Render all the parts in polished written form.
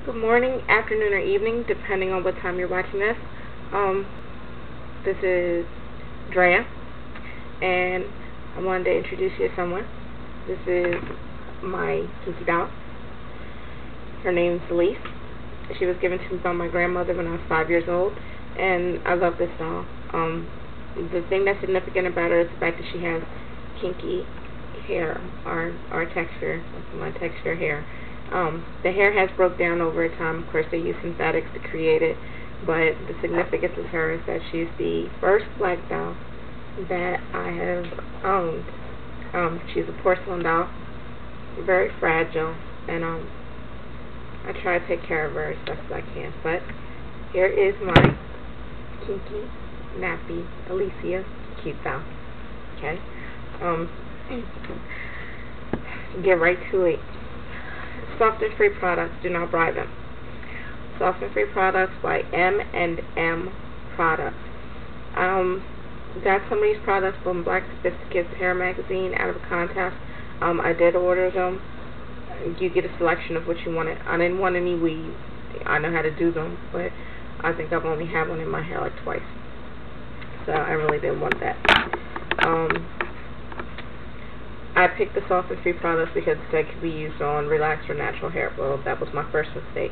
Good morning, afternoon, or evening, depending on what time you're watching this. This is Drea, and I wanted to introduce you to someone. This is my Kinky doll. Her name's Elise. She was given to me by my grandmother when I was 5 years old, and I love this doll. The thing that's significant about her is the fact that she has kinky hair, our texture, my texture hair. The hair has broke down over time. Of course, they use synthetics to create it, but the significance of her is that she's the first black doll that I have owned. She's a porcelain doll, very fragile, and I try to take care of her as best as I can. But here is my kinky, nappy Elisia cute doll. Okay, get right to it. Soft and Free Products, do not buy them. Soft and Free Products by M&M Products. Got some of these products from Black Sophisticated Hair Magazine out of a contest. I did order them. You get a selection of what you wanted. I didn't want any weaves. I know how to do them, but I think I've only had one in my hair like twice. So I really didn't want that. I picked the Soft and Free products because they could be used on relaxed or natural hair. Well, that was my first mistake.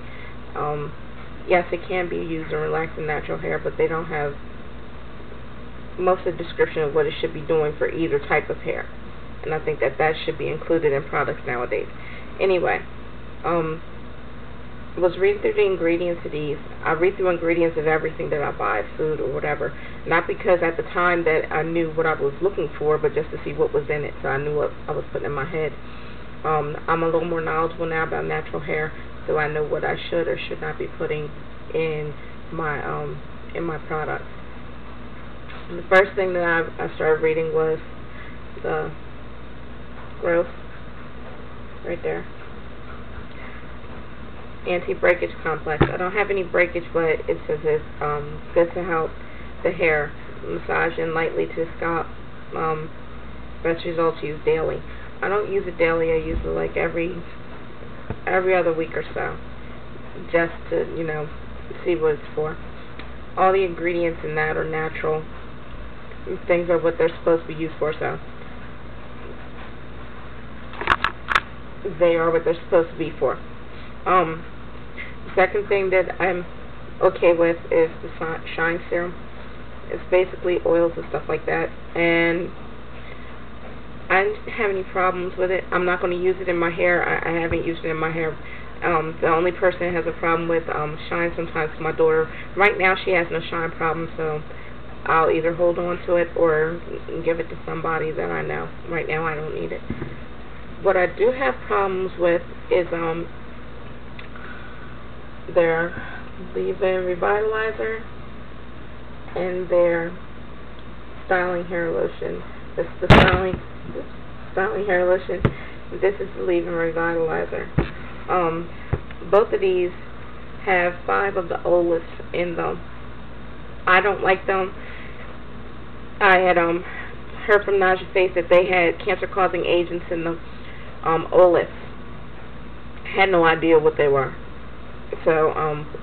Yes, it can be used on relaxed and natural hair, but they don't have most of the description of what it should be doing for either type of hair. And I think that should be included in products nowadays. Anyway, was reading through the ingredients of these. I read through ingredients of everything that I buy, food or whatever. Not because at the time that I knew what I was looking for, but just to see what was in it, so I knew what I was putting in my head. I'm a little more knowledgeable now about natural hair, so I know what I should or should not be putting in my products. And the first thing that I started reading was the growth right there. Anti-breakage complex. I don't have any breakage, but it says it's good to help the hair, massaging lightly to the scalp. Best results used daily. I don't use it daily. I use it like every other week or so, just to see what it's for. All the ingredients in that are natural. Things are what they're supposed to be used for, so they are what they're supposed to be for. The second thing that I'm okay with is the Shine Serum. It's basically oils and stuff like that, and I didn't have any problems with it. I'm not going to use it in my hair. I haven't used it in my hair. The only person that has a problem with shine sometimes is my daughter. Right now she has no shine problem, so I'll either hold on to it or give it to somebody that I know. Right now I don't need it. What I do have problems with is their leave-in revitalizer and their styling hair lotion. This is the styling hair lotion. This is the leave-in revitalizer. Both of these have 5 of the olives in them. I don't like them. I had heard from Naja Face that they had cancer-causing agents in the olives. Had no idea what they were. So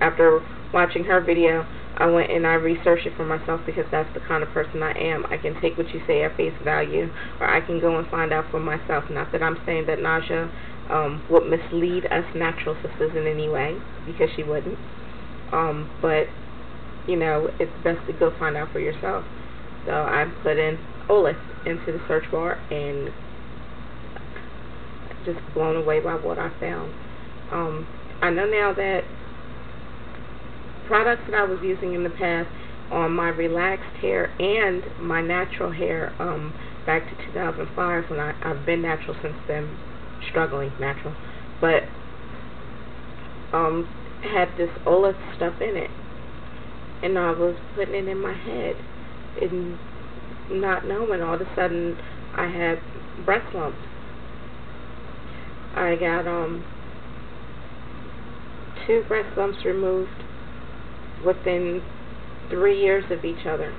after watching her video, I went and I researched it for myself because that's the kind of person I am. I can take what you say at face value, or I can go and find out for myself. Not that I'm saying that Naja would mislead us natural sisters in any way, because she wouldn't. But it's best to go find out for yourself. So I put in olive into the search bar and just blown away by what I found. I know now that products that I was using in the past on my relaxed hair and my natural hair back to 2005, when I've been natural since then, struggling natural, but had this olive stuff in it, and I was putting it in my head and not knowing. All of a sudden I had breast lumps. I got 2 breast lumps removed within 3 years of each other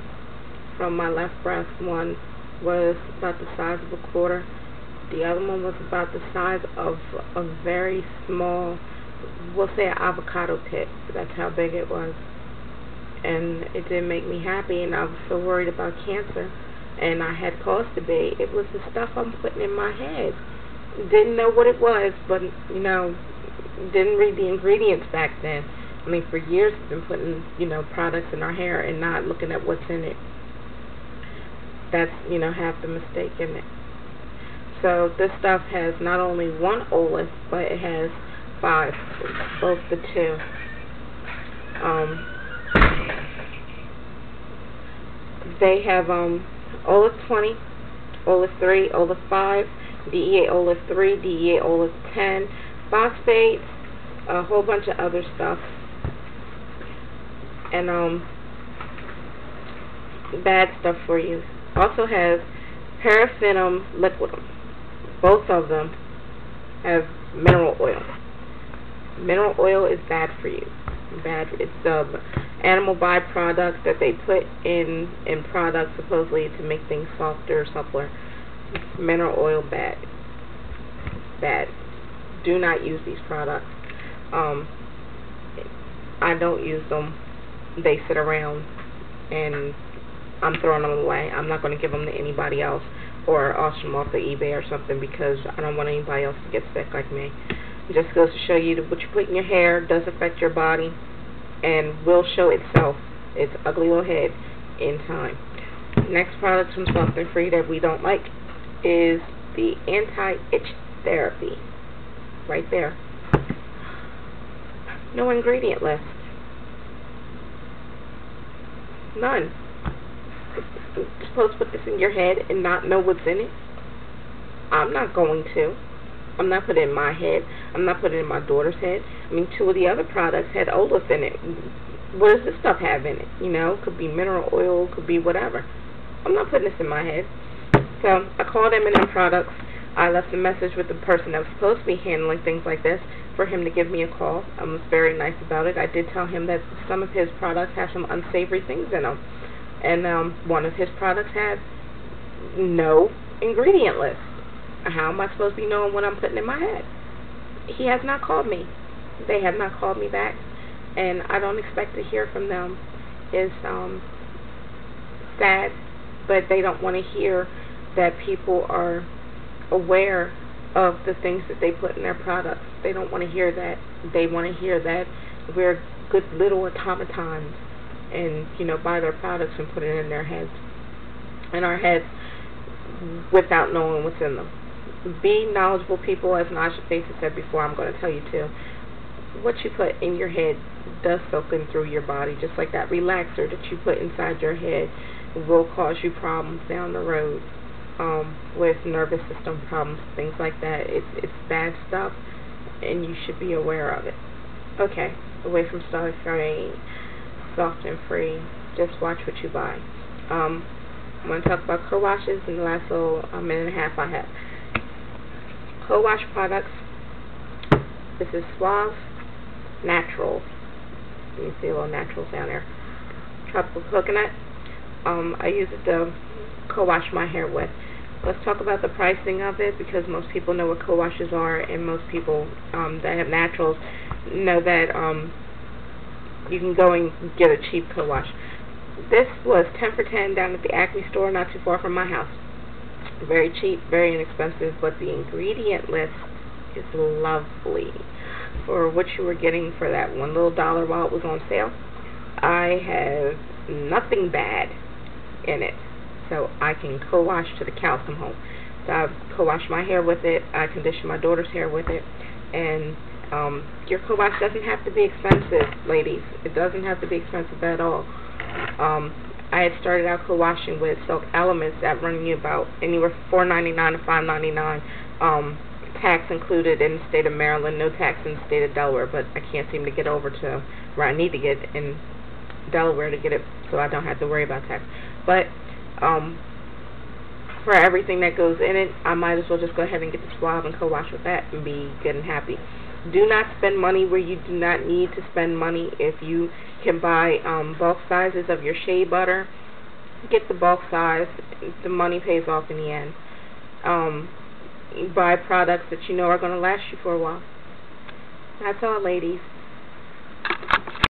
from my left breast. One was about the size of a quarter. The other one was about the size of a very small we'll say an avocado pit. That's how big it was. And it didn't make me happy, and I was so worried about cancer, and I had cause to be. It was the stuff I'm putting in my head. Didn't know what it was, but, you know, didn't read the ingredients back then. I mean, for years we've been putting, you know, products in our hair and not looking at what's in it. That's, you know, half the mistake in it. So this stuff has not only one olef, but it has 5, both the two. They have olef 20, olef 3, olef 5, DEA olef 3, DEA olef 10, phosphates, a whole bunch of other stuff, and bad stuff for you. Also has paraffinum liquidum. Both of them have mineral oil. Mineral oil is bad for you. Bad. It's the animal byproduct that they put in products supposedly to make things softer or suppler. Mineral oil, bad. Bad. Do not use these products. I don't use them. They sit around and I'm throwing them away. I'm not going to give them to anybody else or auction them off the eBay or something, because I don't want anybody else to get sick like me. It just goes to show you that what you put in your hair does affect your body and will show itself, its ugly little head, in time. Next product from Something Free that we don't like is the anti-itch therapy. Right there. No ingredient list. None. You're supposed to put this in your head and not know what's in it? I'm not going to. I'm not putting it in my head. I'm not putting it in my daughter's head. I mean, 2 of the other products had olef in it. What does this stuff have in it? You know, could be mineral oil, could be whatever. I'm not putting this in my head. So I called M&M Products. I left a message with the person that was supposed to be handling things like this for him to give me a call. I was very nice about it. I did tell him that some of his products have some unsavory things in them. And one of his products had no ingredient list. How am I supposed to be knowing what I'm putting in my head? He has not called me. They have not called me back. And I don't expect to hear from them. It's sad, but they don't want to hear that people are aware of the things that they put in their products. They don't want to hear that. They want to hear that we're good little automatons and, you know, buy their products and put it in their heads, in our heads, without knowing what's in them. Be knowledgeable people, as Naja Faces said before. I'm going to tell you too. What you put in your head does soak in through your body, just like that relaxer that you put inside your head will cause you problems down the road, with nervous system problems, things like that. It's bad stuff, and you should be aware of it. Okay, away from soft and free. Just watch what you buy. I'm going to talk about co-washes in the last little minute and a half I have. Co-wash products. This is Suave Natural. You can see a little naturals down there. Tropical coconut. I use it to co-wash my hair with. Let's talk about the pricing of it, because most people know what co-washes are, and most people that have naturals know that you can go and get a cheap co-wash. This was 10 for 10 down at the Acme store, not too far from my house. Very cheap, very inexpensive, but the ingredient list is lovely for what you were getting for that $1 little while it was on sale. I have nothing bad in it, so I can co-wash to the cows come home. So I co-wash my hair with it, I condition my daughter's hair with it, and your co-wash doesn't have to be expensive, ladies. It doesn't have to be expensive at all. I had started out co-washing with Silk Elements that run you about anywhere from $4.99 to $5.99, tax included in the state of Maryland, no tax in the state of Delaware, but I can't seem to get over to where I need to get in Delaware to get it, so I don't have to worry about tax. But for everything that goes in it, I might as well just go ahead and get the Suave and co-wash with that and be good and happy. Do not spend money where you do not need to spend money. If you can buy bulk sizes of your shea butter, get the bulk size. The money pays off in the end. You buy products that you know are going to last you for a while. That's all, ladies.